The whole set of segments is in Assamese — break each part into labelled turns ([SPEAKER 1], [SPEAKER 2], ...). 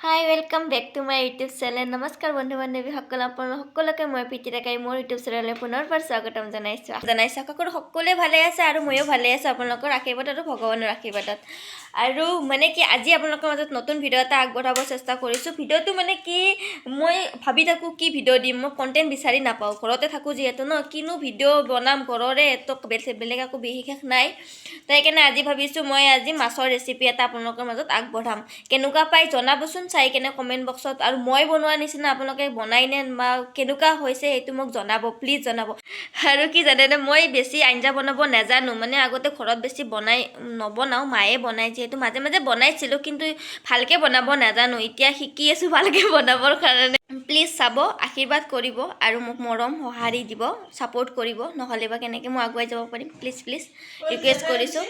[SPEAKER 1] high welcome back to my YouTube channel নমস্কাৰ বন্ধু বান্ধৱীসকল আপোনালোক সকলোকে মই প্ৰীতি ডেকাই মোৰ ইউটিউব চেনেললৈ পুনৰবাৰ স্বাগতম জনাইছোঁ আশা কৰোঁ সকলোৱে ভালে আছে আৰু ময়ো ভালে আছোঁ আপোনালোকৰ আশীৰ্বাদত আৰু ভগৱানৰ আশীৰ্বাদত আৰু মানে কি আজি আপোনালোকৰ মাজত নতুন ভিডিঅ' এটা আগবঢ়াব চেষ্টা কৰিছোঁ ভিডিঅ'টো মানে কি মই ভাবি থাকোঁ কি ভিডিঅ' দিম মই কণ্টেণ্ট বিচাৰি নাপাওঁ ঘৰতে থাকোঁ যিহেতু ন কিনো ভিডিঅ' বনাম ঘৰৰে বেলেগ একো বিশেষ নাই তো সেইকাৰণে আজি ভাবিছোঁ মই আজি মাছৰ ৰেচিপি এটা আপোনালোকৰ মাজত আগবঢ়াম কেনেকুৱা পাই জনাবচোন চাই কেনে কমেণ্ট বক্সত আৰু মই বনোৱা নিচিনা আপোনালোকে বনাইনে বা কেনেকুৱা হৈছে সেইটো মোক জনাব প্লিজ জনাব আৰু কি জানেনে মই বেছি আঞ্জা বনাব নাজানো মানে আগতে ঘৰত বেছি নবনাওঁ মায়ে বনাই যিহেতু মাজে মাজে বনাইছিলোঁ কিন্তু ভালকৈ বনাব নাজানো এতিয়া শিকি আছোঁ ভালকৈ বনাবৰ কাৰণে প্লিজ চাব আশীৰ্বাদ কৰিব আৰু মোক মৰম সঁহাৰি দিব ছাপোৰ্ট কৰিব নহ'লে বা কেনেকৈ মই আগুৱাই যাব পাৰিম প্লিজ ৰিকুৱেষ্ট কৰিছোঁ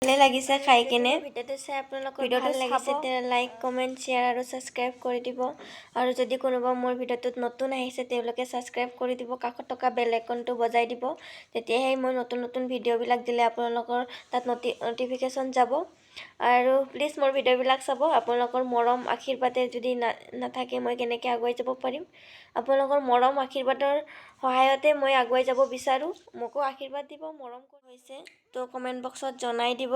[SPEAKER 1] ভালে লাগিছে খাই কিনে ভিডিঅ'টো চাই আপোনালোকৰ ভাল লাগিছে তেতিয়া লাইক কমেণ্ট শ্বেয়াৰ আৰু ছাবস্ক্ৰাইব কৰি দিব আৰু যদি কোনোবা মোৰ ভিডিঅ'টোত নতুন আহিছে তেওঁলোকে ছাবস্ক্ৰাইব কৰি দিব কাষত থকা বেল আইকনটো বজাই দিব তেতিয়াহে মই নতুন নতুন ভিডিঅ'বিলাক দিলে আপোনালোকৰ তাত নটিফিকেশ্যন যাব আৰু প্লিজ মোৰ ভিডিঅ'বিলাক চাব আপোনালোকৰ মৰম আশীৰ্বাদে যদি নাথাকে মই কেনেকৈ আগুৱাই যাব পাৰিম আপোনালোকৰ মৰম আশীৰ্বাদৰ সহায়তে মই আগুৱাই যাব বিচাৰোঁ মোকো আশীৰ্বাদ দিব মৰম হৈছে তো কমেণ্ট বক্সত জনাই দিব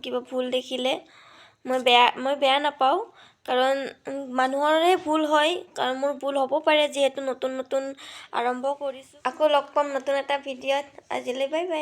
[SPEAKER 1] কিবা ভুল দেখিলে মই বেয়া নাপাওঁ কাৰণ মানুহৰে ভুল হয় কাৰণ মোৰ ভুল হ'ব পাৰে যিহেতু নতুন আৰম্ভ কৰিছোঁ আকৌ লগ পাম নতুন এটা ভিডিঅ'ত আজিলৈ বাই বাই